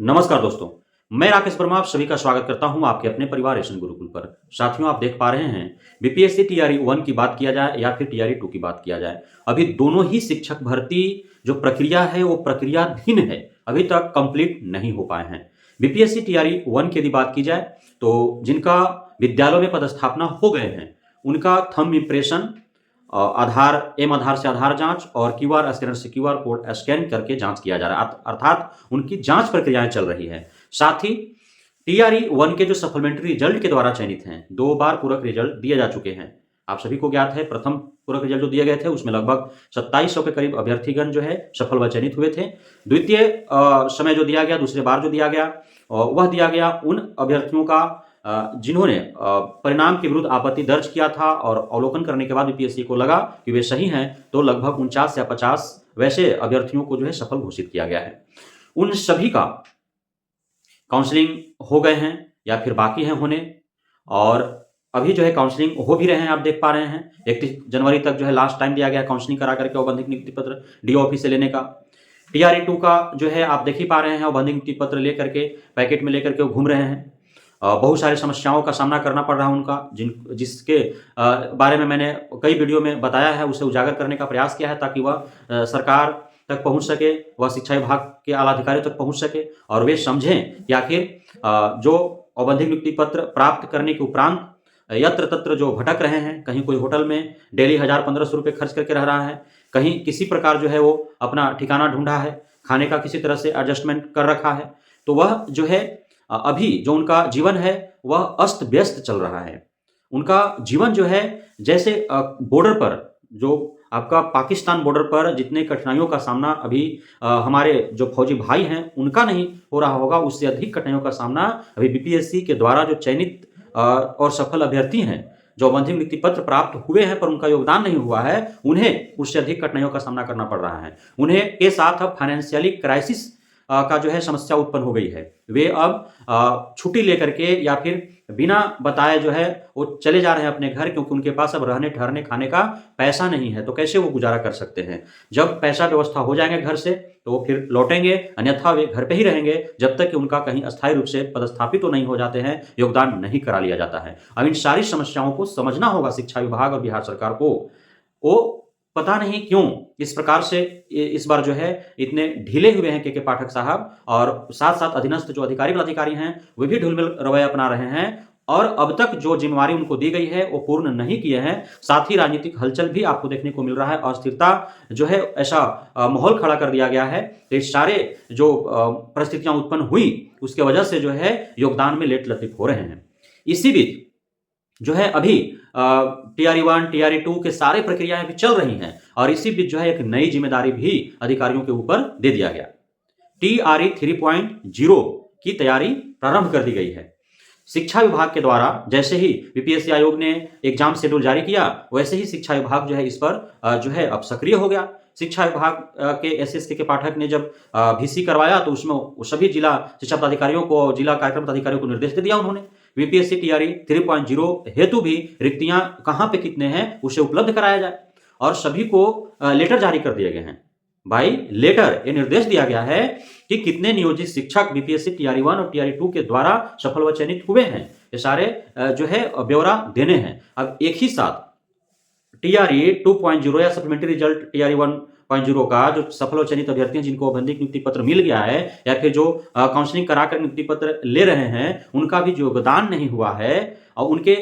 नमस्कार दोस्तों, मैं राकेश वर्मा आप सभी का स्वागत करता हूं आपके अपने परिवार एशन गुरुकुल पर। साथियों, आप देख पा रहे हैं बीपीएससी टीआरई 1 की बात किया जाए या फिर टीआरई 2 की बात किया जाए, अभी दोनों ही शिक्षक भर्ती जो प्रक्रिया है वो प्रक्रियाधीन है, अभी तक कंप्लीट नहीं हो पाए हैं। बीपीएससी टीआरई 1 की यदि बात की जाए तो जिनका विद्यालयों में पदस्थापना हो गए हैं उनका थंब इम्प्रेशन, आधार आधार से आधार जांच और क्यूआर स्कैनर से क्यूआर कोड स्कैन करके जांच किया जा रहा है, अर्थात उनकी जांच प्रक्रियाएं चल रही है। साथ ही टीआरई 1 के जो सप्लीमेंट्री रिजल्ट के द्वारा चयनित हैं, 2 बार पूरक रिजल्ट दिए जा चुके हैं। आप सभी को ज्ञात है, प्रथम पूरक रिजल्ट जो दिए गए थे उसमें लगभग 2700 के करीब अभ्यर्थीगण जो है सफल व चयनित हुए थे। द्वितीय समय जो दिया गया, दूसरे बार जो दिया गया, वह दिया गया उन अभ्यर्थियों का जिन्होंने परिणाम के विरुद्ध आपत्ति दर्ज किया था और अवलोकन करने के बाद बीपीएससी को लगा कि वे सही हैं, तो लगभग 49 या 50 वैसे अभ्यर्थियों को जो है सफल घोषित किया गया है। उन सभी का काउंसलिंग हो गए हैं या फिर बाकी हैं होने, और अभी जो है काउंसलिंग हो भी रहे हैं। आप देख पा रहे हैं 31 जनवरी तक जो है लास्ट टाइम दिया गया काउंसलिंग करा करके औपबंधिक नियुक्ति पत्र डीओ ऑफिस से लेने का। टीआरई 2 का जो है आप देख ही पा रहे हैं, औपबंधिक नियुक्ति पत्र लेकर के पैकेट में लेकर के वो घूम रहे हैं। बहुत सारी समस्याओं का सामना करना पड़ रहा है उनका, जिसके बारे में मैंने कई वीडियो में बताया है, उसे उजागर करने का प्रयास किया है ताकि वह सरकार तक पहुंच सके, वह शिक्षा विभाग के आला अधिकारियों तक पहुंच सके और वे समझें कि आखिर जो औपबंधिक नियुक्ति पत्र प्राप्त करने के उपरांत यत्र तत्र जो भटक रहे हैं, कहीं कोई होटल में डेली 1000-1500 रुपये खर्च करके रह रहा है, कहीं किसी प्रकार जो है वो अपना ठिकाना ढूंढा है, खाने का किसी तरह से एडजस्टमेंट कर रखा है, तो वह जो है अभी जो उनका जीवन है वह अस्त व्यस्त चल रहा है। उनका जीवन जो है जैसे बॉर्डर पर, जो आपका पाकिस्तान बॉर्डर पर जितने कठिनाइयों का सामना अभी हमारे जो फौजी भाई हैं उनका नहीं हो रहा होगा, उससे अधिक कठिनाइयों का सामना अभी बीपीएससी के द्वारा जो चयनित और सफल अभ्यर्थी हैं, जो औपबंधिक नियुक्ति पत्र प्राप्त हुए हैं पर उनका योगदान नहीं हुआ है, उन्हें उससे अधिक कठिनाइयों का सामना करना पड़ रहा है। उन्हें के साथ अब फाइनेंशियली क्राइसिस का जो है समस्या उत्पन्न हो गई है। वे अब छुट्टी लेकर के या फिर बिना बताए जो है वो चले जा रहे हैं अपने घर, क्योंकि उनके पास अब रहने ठहरने खाने का पैसा नहीं है, तो कैसे वो गुजारा कर सकते हैं। जब पैसा व्यवस्था हो जाएंगे घर से तो वो फिर लौटेंगे, अन्यथा वे घर पे ही रहेंगे जब तक कि उनका कहीं अस्थायी रूप से पदस्थापित तो नहीं हो जाते हैं, योगदान नहीं करा लिया जाता है। अब इन सारी समस्याओं को समझना होगा शिक्षा विभाग और बिहार सरकार को। वो पता नहीं क्यों इस प्रकार से इस बार जो है इतने ढीले हुए हैं के पाठक साहब, और साथ साथ अधीनस्थ जो अधिकारी हैं वे भी ढुलमिल रवैया अपना रहे हैं और अब तक जो जिम्मेवारी उनको दी गई है वो पूर्ण नहीं किए हैं। साथ ही राजनीतिक हलचल भी आपको देखने को मिल रहा है, अस्थिरता जो है ऐसा माहौल खड़ा कर दिया गया है। तो इस सारे जो परिस्थितियां उत्पन्न हुई उसके वजह से जो है योगदान में लेट लतीफ हो रहे हैं। इसी बीच जो है अभी टीआरई 1 टीआरई 2 के सारे प्रक्रियाएं भी चल रही हैं और इसी बीच जो है एक नई जिम्मेदारी भी अधिकारियों के ऊपर दे दिया गया। टीआरई 3.0 की तैयारी प्रारंभ कर दी गई है। शिक्षा विभाग के द्वारा जैसे ही बीपीएससी आयोग ने एग्जाम शेड्यूल जारी किया, वैसे ही शिक्षा विभाग जो है इस पर जो है अब सक्रिय हो गया। शिक्षा विभाग के एसएसके के पाठक ने जब भीसी करवाया तो उसमें सभी जिला शिक्षा पदाधिकारियों को, जिला कार्यक्रम पदाधिकारियों को निर्देश दे दिया उन्होंने बीपीएससी टीआरई 3.0 हेतु भी रिक्तियां कहां पे कितने हैं उसे उपलब्ध कराया जाए, और सभी को लेटर जारी कर दिए गए हैं। भाई लेटर ये निर्देश दिया गया है कि कितने नियोजित शिक्षक बीपीएससी टीआरई 1 और टीआरई 2 के द्वारा सफल व चयनित हुए हैं, ये सारे जो है ब्यौरा देने हैं। अब एक ही साथ टीआरई 2.0 या सप्लीमेंट्री रिजल्ट टीआरई 1.0 का जो सफल व चयनित अभ्यर्थी हैं जिनको औपबंधिक नियुक्ति पत्र मिल गया है या फिर जो काउंसलिंग कराकर नियुक्ति पत्र ले रहे हैं, उनका भी जो योगदान नहीं हुआ है और उनके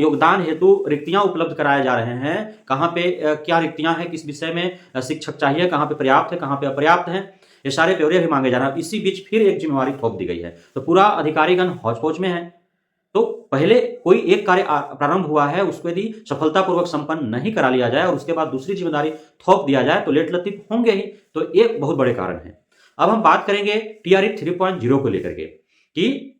योगदान हेतु रिक्तियां उपलब्ध कराए जा रहे हैं। कहाँ पे क्या रिक्तियां हैं, किस विषय में शिक्षक चाहिए, कहाँ पे पर्याप्त है, कहाँ पे अपर्याप्त है, ये सारे ब्यौरे भी मांगे जा रहे हैं। इसी बीच फिर एक जिम्मेवारी थोप दी गई है, तो पूरा अधिकारीगण हौच पौच में है। तो पहले कोई एक कार्य प्रारंभ हुआ है, उसको यदि सफलतापूर्वक संपन्न नहीं करा लिया जाए और उसके बाद दूसरी जिम्मेदारी थोप दिया जाए तो लेट लतीफ होंगे ही, तो एक बहुत बड़े कारण है। अब हम बात करेंगे टीआरई 3.0 को लेकर के कि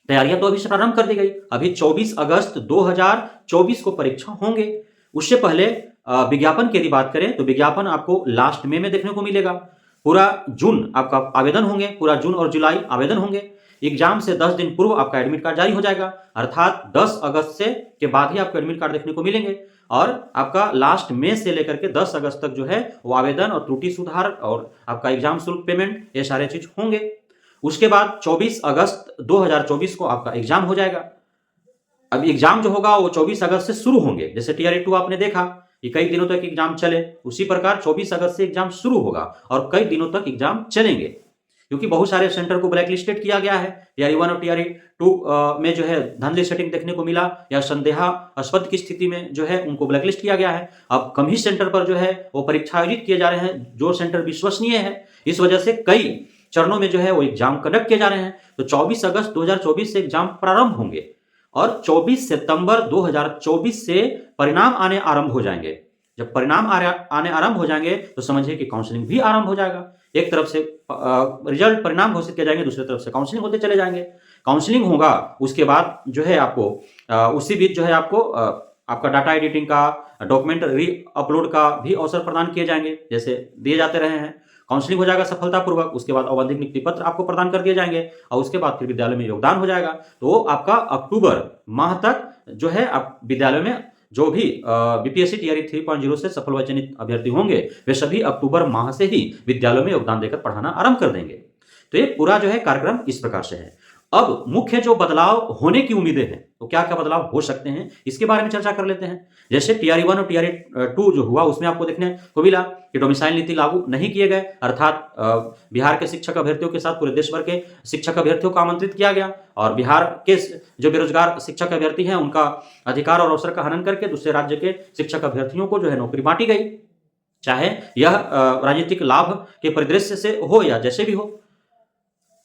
तैयारियां तो अभी से प्रारंभ कर दी गई। अभी 24 अगस्त 2024 को परीक्षा होंगे। उससे पहले विज्ञापन की यदि बात करें तो विज्ञापन आपको लास्ट में देखने को मिलेगा। पूरा जून आपका आवेदन होंगे, पूरा जून और जुलाई आवेदन होंगे। एग्जाम से 10 दिन पूर्व आपका एडमिट कार्ड जारी हो जाएगा, अर्थात 10 अगस्त से के बाद ही आपको एडमिट कार्ड देखने को मिलेंगे और आपका लास्ट में से लेकर के 10 अगस्त तक जो है वो आवेदन और त्रुटि सुधार और आपका एग्जाम शुल्क पेमेंट ये सारे चीज होंगे। उसके बाद 24 अगस्त 2024 को आपका एग्जाम हो जाएगा। अब एग्जाम जो होगा वो 24 अगस्त से शुरू होंगे। जैसे टीआरई 2 आपने देखा कि कई दिनों तक एग्जाम चले, उसी प्रकार 24 अगस्त से एग्जाम शुरू होगा और कई दिनों तक एग्जाम चलेंगे, क्योंकि बहुत सारे सेंटर को ब्लैक लिस्टेड किया गया है। टीआरई 1 और टीआरई 2 में जो है धांधली सेटिंग देखने को मिला या संदेहास्पद की स्थिति में जो है उनको ब्लैकलिस्ट किया गया है। अब कम ही सेंटर पर जो है वो परीक्षा आयोजित किए जा रहे हैं, जो सेंटर विश्वसनीय है। इस वजह से कई चरणों में जो है वो एग्जाम कंडक्ट किए जा रहे हैं। तो 24 अगस्त 2024 से एग्जाम प्रारंभ होंगे और 24 सितंबर 2024 से परिणाम आने आरंभ हो जाएंगे। जब परिणाम आने आरंभ हो जाएंगे तो समझिए कि काउंसलिंग भी आरंभ हो जाएगा। एक तरफ से रिजल्ट परिणाम घोषित किए जाएंगे, दूसरी तरफ से काउंसलिंग होते चले जाएंगे। काउंसलिंग होगा, उसके बाद जो है आपको उसी बीच जो है आपको आपका डाटा एडिटिंग का, डॉक्यूमेंट री अपलोड का भी अवसर प्रदान किए जाएंगे, जैसे दिए जाते रहे हैं। काउंसलिंग हो जाएगा सफलतापूर्वक, उसके बाद औपचारिक नियुक्ति पत्र आपको प्रदान कर दिए जाएंगे और उसके बाद फिर विद्यालय में योगदान हो जाएगा। तो आपका अक्टूबर माह तक जो है आप विद्यालय में जो भी बीपीएससी टीआरई 3.0 से सफल व चयनित अभ्यर्थी होंगे वे सभी अक्टूबर माह से ही विद्यालयों में योगदान देकर पढ़ाना आरंभ कर देंगे। तो ये पूरा जो है कार्यक्रम इस प्रकार से है। अब मुख्य जो बदलाव होने की उम्मीदें हैं, तो क्या क्या बदलाव हो सकते हैं इसके बारे में चर्चा कर लेते हैं। जैसे टीआरई 1 और टीआरई 2 जो हुआ उसमें आपको देखने को मिला कि डोमिसाइल नीति लागू नहीं किए गए, अर्थात बिहार के शिक्षक अभ्यर्थियों के साथ पूरे देश भर के शिक्षक अभ्यर्थियों को आमंत्रित किया गया और बिहार के जो बेरोजगार शिक्षक अभ्यर्थी हैं उनका अधिकार और अवसर का हनन करके दूसरे राज्य के शिक्षक अभ्यर्थियों को जो है नौकरी बांटी गई, चाहे यह राजनीतिक लाभ के परिदृश्य से हो या जैसे भी हो।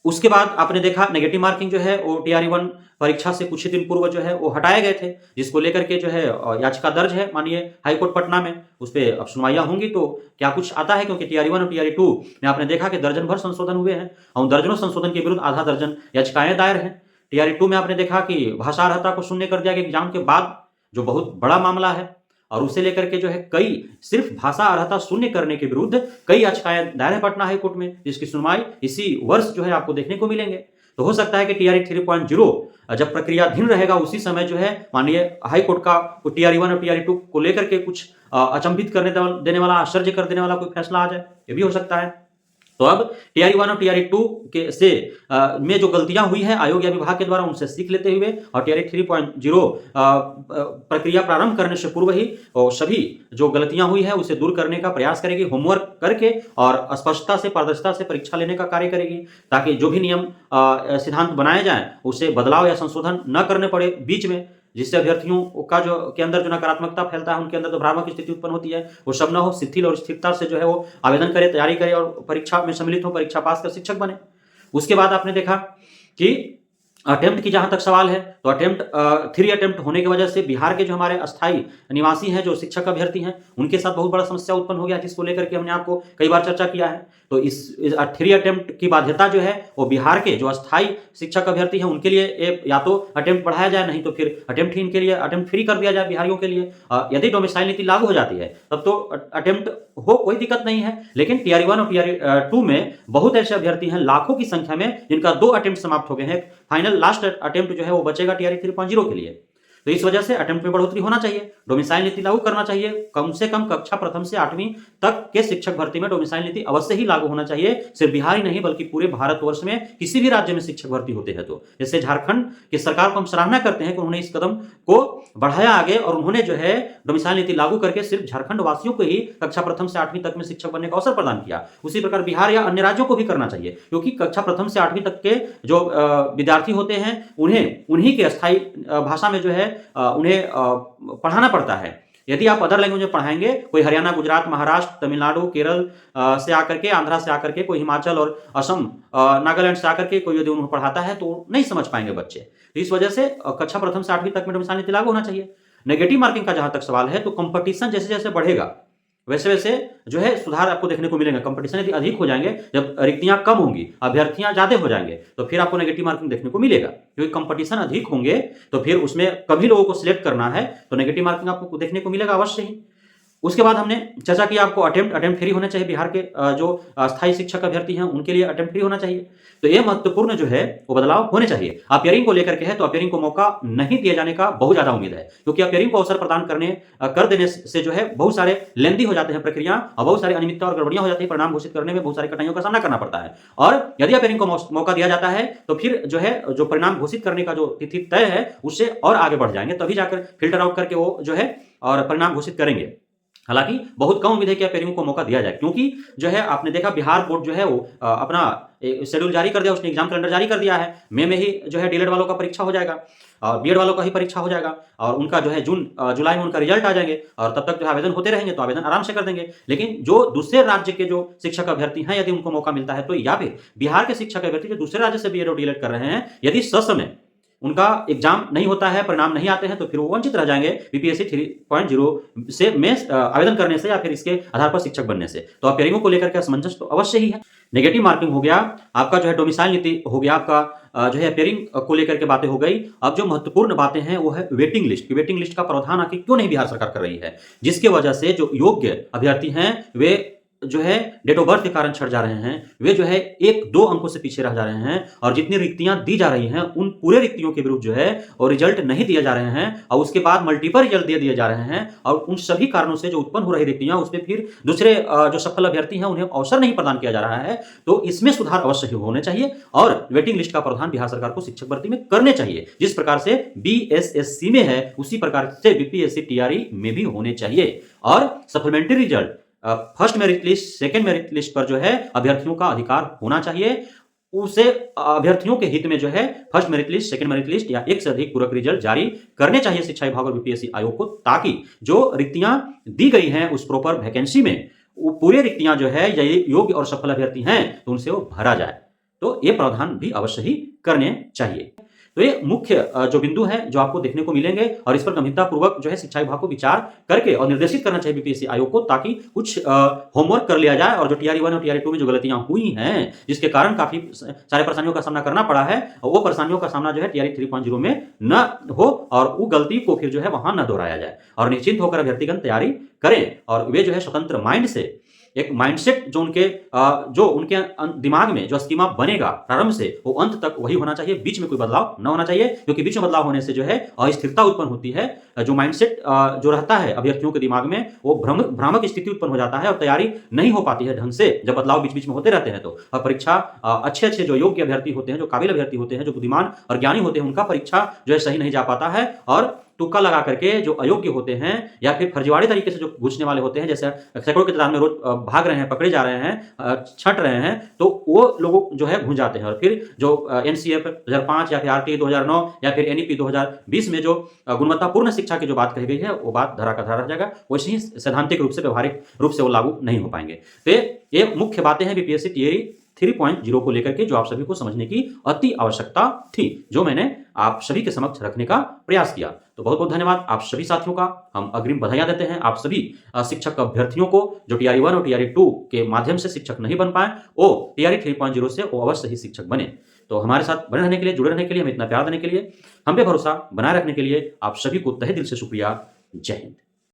उसके बाद आपने देखा नेगेटिव मार्किंग जो है वो टीआरई 1 परीक्षा से कुछ ही दिन पूर्व जो है वो हटाए गए थे, जिसको लेकर के जो है याचिका दर्ज है माननीय हाईकोर्ट पटना में। उस पर अब सुनवाइयां होंगी तो क्या कुछ आता है, क्योंकि टीआरई 1 और टीआरई 2 में आपने देखा कि दर्जन भर संशोधन हुए हैं और दर्जनों संशोधन के विरुद्ध आधा दर्जन याचिकाएं दायर हैं। टीआरई 2 में आपने देखा कि भाषा अर्हता को शून्य कर दिया गया एग्जाम के बाद, जो बहुत बड़ा मामला है, और उसे लेकर के जो है कई सिर्फ भाषा अर्हता शून्य करने के विरुद्ध कई याचिकाएं दायर है पटना हाईकोर्ट में, जिसकी सुनवाई इसी वर्ष जो है आपको देखने को मिलेंगे। तो हो सकता है कि टीआरई 3.0 जब प्रक्रियाधीन रहेगा उसी समय जो है माननीय हाईकोर्ट का टीआरई 1 और टीआरई 2 को लेकर के कुछ अचंभित करने देने वाला, आश्चर्य कर देने वाला कोई फैसला आ जाए, ये भी हो सकता है। तो अब टीआरई 1 और टीआरई 2 के से में जो गलतियां हुई हैं आयोग या विभाग के द्वारा उनसे सीख लेते हुए और टीआरई 3.0 प्रक्रिया प्रारंभ करने से पूर्व ही और सभी जो गलतियां हुई है उसे दूर करने का प्रयास करेगी, होमवर्क करके और स्पष्टता से, पारदर्शिता से परीक्षा लेने का कार्य करेगी, ताकि जो भी नियम सिद्धांत बनाए जाए उसे बदलाव या संशोधन न करने पड़े बीच में, जिससे अभ्यर्थियों का जो के अंदर जो नकारात्मकता फैलता है, उनके अंदर जो भ्रामक स्थिति उत्पन्न होती है वो सब न हो, शिथिल और स्थिरता से जो है वो आवेदन करे, तैयारी करे और परीक्षा में सम्मिलित हो, परीक्षा पास कर शिक्षक बने। उसके बाद आपने देखा कि अटेम्प्ट की जहां तक सवाल है तो अटेम्प्ट 3 अटेम्प्ट होने की वजह से बिहार के जो हमारे अस्थायी निवासी हैं, जो शिक्षक अभ्यर्थी हैं, उनके साथ बहुत बड़ा समस्या उत्पन्न हो गया, जिसको लेकर के हमने आपको कई बार चर्चा किया है। तो इस 3 अटेम्प्ट की बाध्यता जो है वो बिहार के जो अस्थायी शिक्षक अभ्यर्थी हैं उनके लिए या तो अटेम्प्ट बढ़ाया जाए, नहीं तो फिर अटेम्प्ट ही इनके लिए अटेम्प्ट फ्री कर दिया जाए बिहारियों के लिए। यदि डोमिसाइल नीति लागू हो जाती है तब तो अटेम्प्ट हो, कोई दिक्कत नहीं है। लेकिन टीआरई 1 और टीआरई 2 में बहुत ऐसे अभ्यर्थी हैं लाखों की संख्या में जिनका 2 अटेम्प्ट समाप्त हो गए हैं, फाइनल लास्ट अटेम्प्ट जो है वो बचेगा टीआरई 3.0 के लिए। तो इस वजह से अटेम्प्ट में बढ़ोतरी होना चाहिए, डोमिसाइल नीति लागू करना चाहिए, कम से कम कक्षा प्रथम से 8वीं तक के शिक्षक भर्ती में डोमिसाइल नीति अवश्य ही लागू होना चाहिए। सिर्फ बिहार ही नहीं बल्कि पूरे भारतवर्ष में किसी भी राज्य में शिक्षक भर्ती होते हैं। तो जैसे झारखंड की सरकार को हम सराहना करते हैं कि उन्होंने इस कदम को बढ़ाया आगे और उन्होंने जो है डोमिसाइल नीति लागू करके सिर्फ झारखंड वासियों को ही कक्षा प्रथम से 8वीं तक में शिक्षक बनने का अवसर प्रदान किया। उसी प्रकार बिहार या अन्य राज्यों को भी करना चाहिए, क्योंकि कक्षा प्रथम से 8वीं तक के जो विद्यार्थी होते हैं उन्हें उन्हीं के अस्थायी भाषा में जो है उन्हें पढ़ाना पड़ता है। यदि आप अदर लैंग्वेज में पढ़ाएंगे, कोई हरियाणा, गुजरात, महाराष्ट्र, तमिलनाडु, केरल से आकर के, आंध्रा से आकर के, कोई हिमाचल और असम, नागालैंड से आकर के कोई यदि उन्हें पढ़ाता है तो नहीं समझ पाएंगे बच्चे। तो इस वजह से कक्षा प्रथम से 8वीं तक में डोमिसाइल नीति लागू होना चाहिए। नेगेटिव मार्किंग का जहां तक सवाल है तो कंपटीशन जैसे जैसे बढ़ेगा वैसे वैसे जो है सुधार आपको देखने को मिलेगा। कंपटीशन यदि अधिक हो जाएंगे, जब रिक्तियां कम होंगी, अभ्यर्थियां ज्यादा हो जाएंगे, तो फिर आपको नेगेटिव मार्किंग देखने को मिलेगा, क्योंकि कंपटीशन अधिक होंगे तो फिर उसमें कम ही लोगों को सिलेक्ट करना है, तो नेगेटिव मार्किंग आपको देखने को मिलेगा अवश्य ही। उसके बाद हमने चर्चा की आपको अटेम्प्ट फ्री होना चाहिए। बिहार के जो स्थायी शिक्षक अभ्यर्थी हैं उनके लिए अटेम्प्ट फ्री होना चाहिए। तो ये महत्वपूर्ण जो है वो बदलाव होने चाहिए। अपियरिंग को लेकर के है तो अपियरिंग को मौका नहीं दिए जाने का बहुत ज्यादा उम्मीद है, क्योंकि अपियरिंग को अवसर प्रदान कर देने से जो है बहुत सारे लेंदी हो जाते हैं प्रक्रिया और बहुत सारी अनियमितता और गड़बड़ियां हो जाती है। परिणाम घोषित करने में बहुत सारी कठिनाइयों का सामना करना पड़ता है। और यदि अपियरिंग को मौका दिया जाता है तो फिर जो है जो परिणाम घोषित करने का जो तिथि तय है उससे और आगे बढ़ जाएंगे, तभी जाकर फिल्टर आउट करके वो जो है और परिणाम घोषित करेंगे। हालांकि बहुत कम उम्मीद है कि अपियरिंग को मौका दिया जाए, क्योंकि जो है आपने देखा बिहार बोर्ड जो है वो अपना शेड्यूल जारी कर दिया, उसने एग्जाम कैलेंडर जारी कर दिया है। मई में ही जो है डीएलएड वालों का परीक्षा हो जाएगा और बीएड वालों का ही परीक्षा हो जाएगा और उनका जो है जुलाई में उनका रिजल्ट आ जाएंगे और तब तक जो आवेदन होते रहेंगे तो आवेदन आराम से कर देंगे। लेकिन जो दूसरे राज्य के जो शिक्षक अभ्यर्थी हैं यदि उनको मौका मिलता है तो, या फिर बिहार के शिक्षक अभ्यर्थी जो दूसरे राज्य से बीएड और डीएलएड कर रहे हैं, यदि ससमय उनका एग्जाम नहीं होता है, परिणाम नहीं आते हैं, तो फिर वो वंचित रह जाएंगे बीपीएससी 3.0 से में आवेदन करने से या फिर इसके आधार पर शिक्षक बनने से। तो अपियरिंगों को लेकर के असमंजस तो अवश्य ही है। नेगेटिव मार्किंग हो गया आपका, जो है डोमिसाइल नीति हो गया आपका, जो है अपियरिंग को लेकर के बातें हो गई। अब जो महत्वपूर्ण बातें हैं वो है वेटिंग लिस्ट। वेटिंग लिस्ट का प्रावधान आखिर क्यों नहीं बिहार सरकार कर रही है, जिसकी वजह से जो योग्य अभ्यर्थी हैं वे जो है डेट ऑफ बर्थ के कारण छट जा रहे हैं, वे जो है 1-2 अंकों से पीछे रह जा रहे हैं और जितनी रिक्तियां दी जा रही हैं उन पूरे रिक्तियों के विरुद्ध जो है और रिजल्ट नहीं दिए जा रहे हैं और उसके बाद मल्टीपल रिजल्ट दे दिए जा रहे हैं और उन सभी कारणों से जो उत्पन्न हो रही रिक्तियां उस पर फिर दूसरे जो सफल अभ्यर्थी हैं उन्हें अवसर नहीं प्रदान किया जा रहा है। तो इसमें सुधार अवश्य ही होने चाहिए और वेटिंग लिस्ट का प्रावधान बिहार सरकार को शिक्षक भर्ती में करने चाहिए। जिस प्रकार से बीएसएससी में है उसी प्रकार से बीपीएससी टीआरई में भी होने चाहिए। और supplementary result, first merit list, second merit list पर जो है अभ्यर्थियों का अधिकार होना चाहिए। उसे अभ्यर्थियों के हित में जो है first merit list, second merit list या एक से अधिक पूरक रिजल्ट जारी करने चाहिए शिक्षा विभाग और बीपीएससी आयोग को, ताकि जो रिक्तियां दी गई हैं उस प्रॉपर वैकेंसी में वो पूरी रिक्तियां जो है ये योग्य और सफल अभ्यर्थी हैं तो उनसे वो भरा जाए। तो ये प्रावधान भी अवश्य ही करने चाहिए। तो ये मुख्य जो बिंदु है जो आपको देखने को मिलेंगे और इस पर गंभीरतापूर्वक जो है शिक्षा विभाग को विचार करके और निर्देशित करना चाहिए बीपीएससी आयोग को, ताकि कुछ होमवर्क कर लिया जाए और जो टीआरई 1 और टीआरई 2 में जो गलतियां हुई हैं जिसके कारण काफी सारे परेशानियों का सामना करना पड़ा है, वो परेशानियों का सामना जो है टीआरई 3.0 में न हो और वो गलती को फिर जो है वहां न दोहराया जाए और निश्चिंत होकर अभ्यर्थीगण तैयारी करें और वे जो है स्वतंत्र माइंड से एक माइंडसेट जो उनके दिमाग में जो स्कीमा बनेगा प्रारंभ से वो अंत तक वही होना चाहिए, बीच में कोई बदलाव न होना चाहिए, क्योंकि बीच में बदलाव होने से जो है अस्थिरता उत्पन्न होती है। जो माइंडसेट जो रहता है अभ्यर्थियों के दिमाग में वो भ्रामक स्थिति उत्पन्न हो जाता है और तैयारी नहीं हो पाती है ढंग से जब बदलाव बीच बीच में होते रहते हैं। तो परीक्षा अच्छे जो योग्य अभ्यर्थी होते हैं, जो काबिल अभ्यर्थी होते हैं, जो बुद्धिमान और ज्ञानी होते हैं, उनका परीक्षा जो है सही नहीं जा पाता है और तुक्का लगा करके जो अयोग्य होते हैं या फिर फर्जीवाड़े तरीके से जो घुसने वाले होते हैं, जैसे सैकड़ों की तादाद में रोज भाग रहे हैं, पकड़े जा रहे हैं, छट रहे हैं, तो वो लोग जो है घुस जाते हैं और फिर जो एनसीएफ 2005 या फिर आरटीई 2009 या फिर एनईपी 2020 में जो गुणवत्तापूर्ण शिक्षा की जो बात कही गई है वो बात धरा का धरा रह जाएगा, वैसे ही सैद्धांतिक रूप से व्यवहारिक रूप से वो लागू नहीं हो पाएंगे। तो ये मुख्य बातें हैं बीपीएससी टीआरई 3.0 को लेकर के जो आप सभी को समझने की अति आवश्यकता थी, जो मैंने आप सभी के समक्ष रखने का प्रयास किया। तो बहुत बहुत धन्यवाद आप सभी साथियों का। हम अग्रिम बधाइयां देते हैं आप सभी शिक्षक अभ्यर्थियों को जो टीआरई 1 और टीआरई 2 के माध्यम से शिक्षक नहीं बन पाए, वो टीआरई 3.0 से वो अवश्य ही शिक्षक बने। तो हमारे साथ बने रहने के लिए, जुड़े रहने के लिए, हमें इतना प्यार देने के लिए, हम पे भरोसा बनाए रखने के लिए आप सभी को तहे दिल से शुक्रिया। जय हिंद।